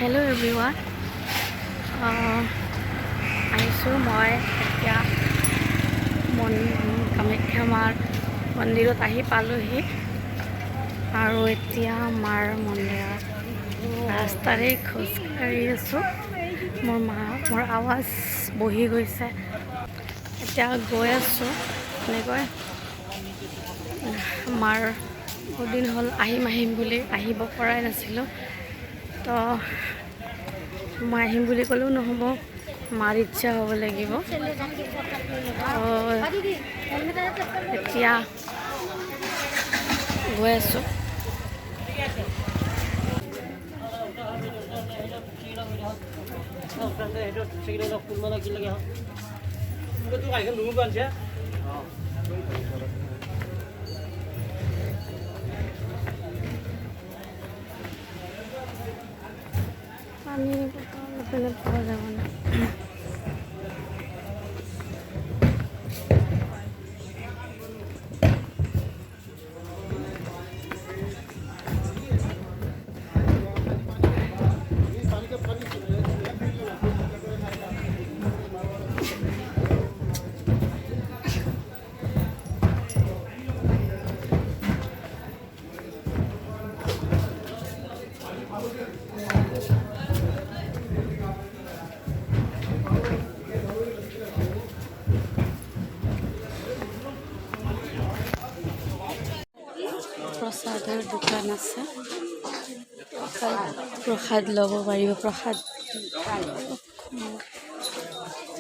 Hello everyone. আহিছোঁ মই এতিয়া কামাখ্যা মাৰ মন্দিৰত আহি পালোহি আৰু এতিয়া মাৰ মন্দিৰত ৰাস্তাৰে খোজকাঢ়ি আছোঁ। মোৰ আৱাজ বহি গৈছে। এতিয়া গৈ আছোঁ এনেকৈ মাৰ বহুত দিন হ'ল আহিম বুলি আহিব পৰাই নাছিলোঁ। তো মই আহিম বুলি ক'লেও নহ'ব, মাৰ ইচ্ছা হ'ব লাগিব। এতিয়া গৈ আছোঁ। পানী বটল পোৱা যাব না। প্ৰসাদৰ দোকান আছে, প্ৰসাদ ল'ব পাৰিব। প্ৰসাদ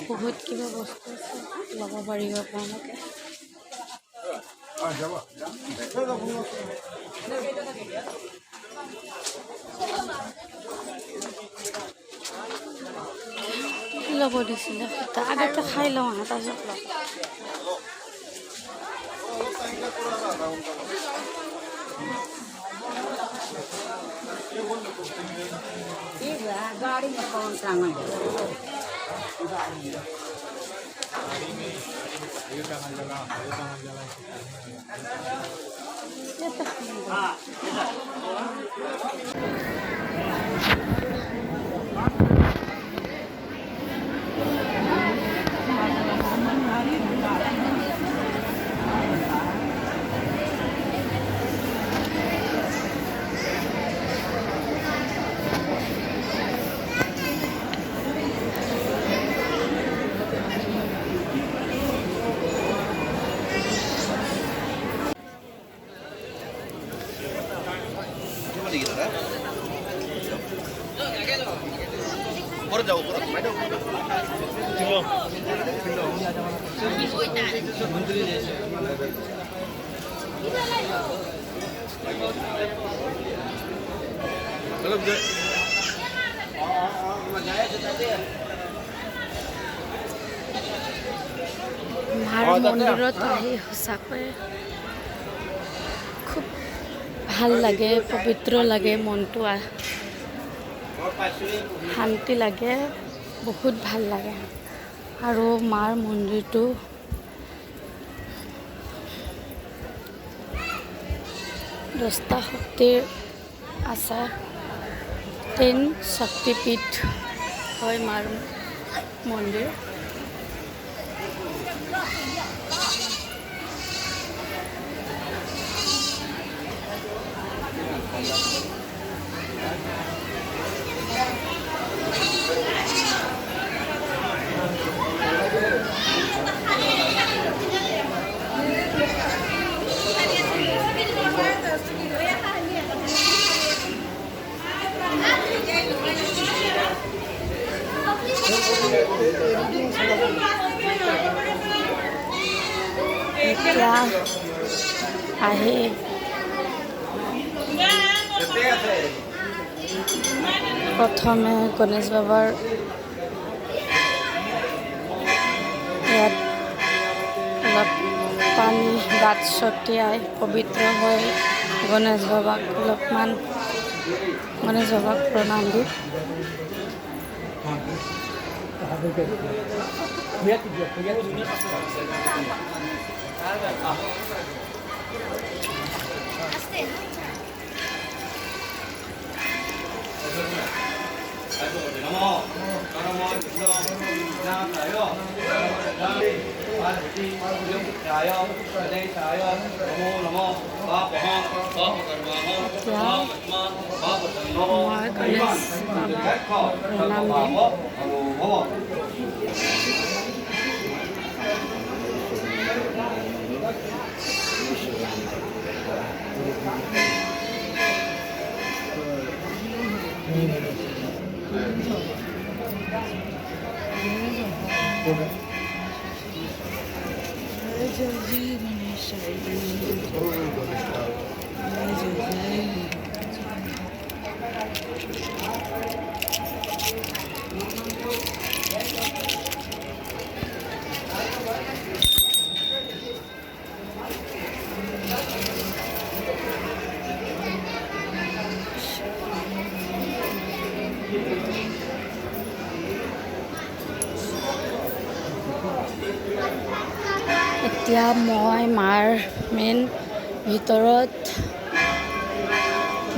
বহুত কিবা বস্তু আছে, ল'ব পাৰিব আপোনালোকে। ল'ব দিছিলে আগতে খাই লওঁ তাৰপিছত ল'ব। गाड़ी में कौन टांगा মাৰ মন্দিৰত আহি সঁচাকৈ খুব ভাল লাগে, পবিত্ৰ লাগে, মনটো শান্তি লাগে, বহুত ভাল লাগে। আৰু মাৰ মন্দিৰটো দহটা শক্তিৰ আছে, 10 শক্তিপীঠ হয় মাৰ মন্দিৰ। এতিয়া আহি প্ৰথমে গণেশ বাবাৰ ইয়াত অলপ পানী গাত ছটিয়াই পবিত্ৰ হৈ গণেশ বাবাক প্ৰণাম দি এতিয়া মই মাৰ মেইন ভিতৰত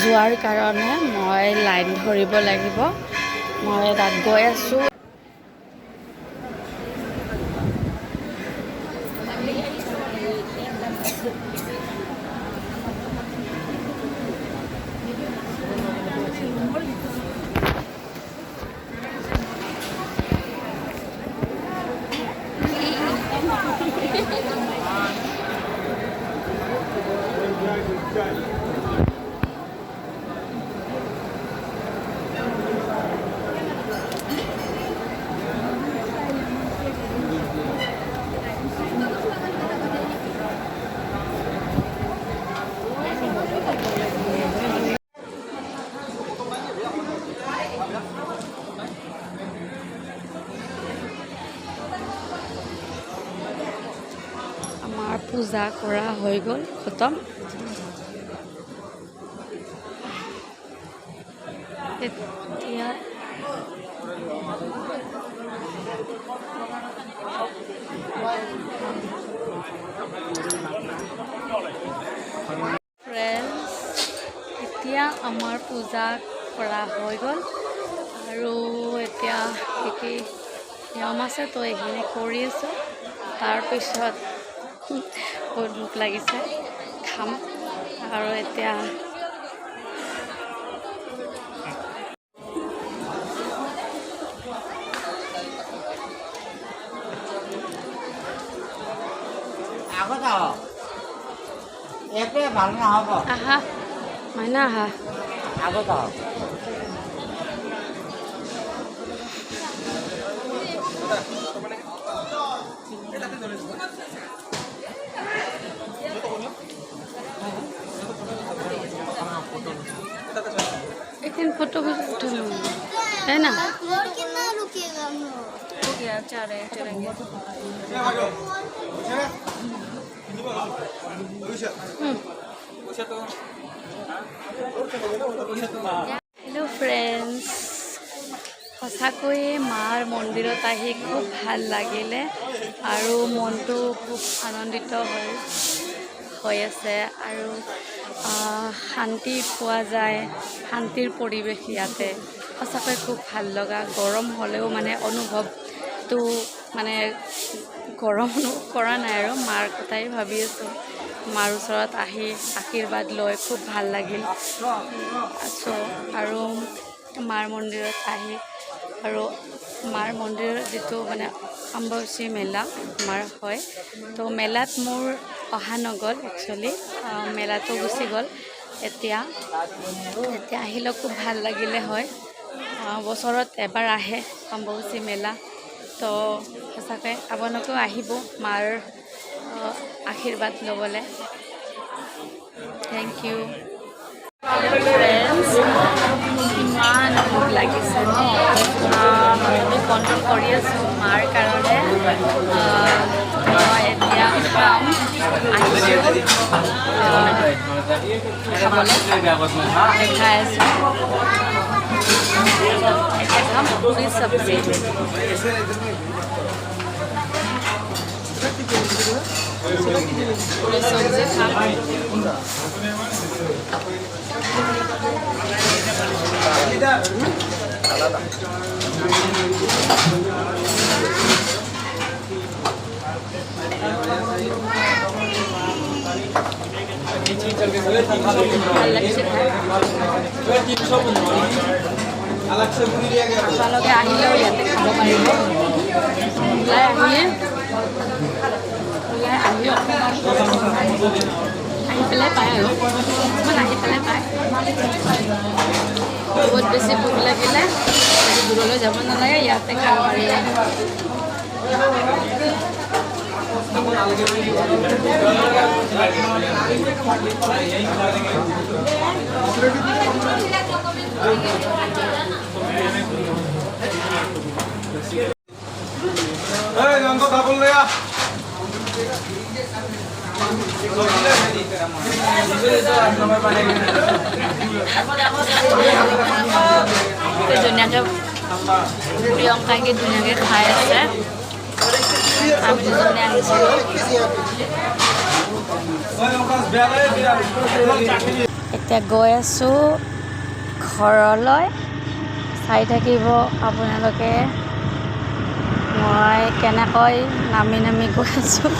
যোৱাৰ কাৰণে মই লাইন ধৰিব লাগিব। মই তাত গৈ আছোঁ। আমাৰ পূজা কৰা হৈ গ'ল, খতম। এতিয়া এতিয়া আমাৰ পূজা কৰা হৈ গ'ল আৰু এতিয়া কি নিয়ম আছে তো এইখিনি কৰি আছোঁ। তাৰপিছত বহুত ভোক লাগিছে, খাম আৰু এতিয়া আহা মাইনা আহা लेकिन फोटो है ना कितना रुकेगा हो गया चलेंगे हेलो फ्रेंड्स সঁচাকৈয়ে মাৰ মন্দিৰত আহি খুব ভাল লাগিলে আৰু মনটো খুব আনন্দিত হৈ আছে আৰু শান্তি পোৱা যায়, শান্তিৰ পৰিৱেশ ইয়াতে সঁচাকৈ খুব ভাল লগা। গৰম হ'লেও মানে অনুভৱটো মানে গৰম কৰা নাই আৰু মাৰ কথাই ভাবি আছোঁ। মাৰ ওচৰত আহি আশীৰ্বাদ লৈ খুব ভাল লাগিল আৰু মাৰ মন্দিৰত আহি আৰু মাৰ মন্দিৰৰ যিটো মানে অম্বুবাচী মেলা আমাৰ হয়, তো মেলাত মোৰ অহা নগ'ল একচুৱেলি, মেলাটো গুচি গ'ল। এতিয়া আহিলেও খুব ভাল লাগিলে হয়। বছৰত এবাৰ আহে অম্বুবাচী মেলা, তো সঁচাকৈ আপোনালোকেও আহিব মাৰ আশীৰ্বাদ ল'বলৈ। Thank you friends. ইমান ভোক লাগিছে ন, মনটো কণ্ট্ৰল কৰি আছোঁ মাৰ কাৰণে। মই এতিয়া খাম, আহিছোঁ খাবলৈ দেখাই আছোঁ। এতিয়া খাম পুৰি চব্জি। পুৰি চব্জি খাম। ভাল লাগিছে খাই আপোনালোকে আহিলেও ইয়াতে খাব পাৰিব ওলাই আহি অকণমান আহি পেলাই পায় আৰু অকণমান আহি পেলাই পায় বহুত বেছি ভোক লাগিলে দূৰলৈ যাব নালাগে ইয়াতে খাব পাৰি ধুনীয়াকৈ প্ৰিয়ংকাই ধুনীয়াকৈ খাই আছে আমি দুজনে আহিছিলোঁ এতিয়া গৈ আছোঁ ঘৰলৈ চাই থাকিব আপোনালোকে মই কেনেকৈ নামি গৈ আছোঁ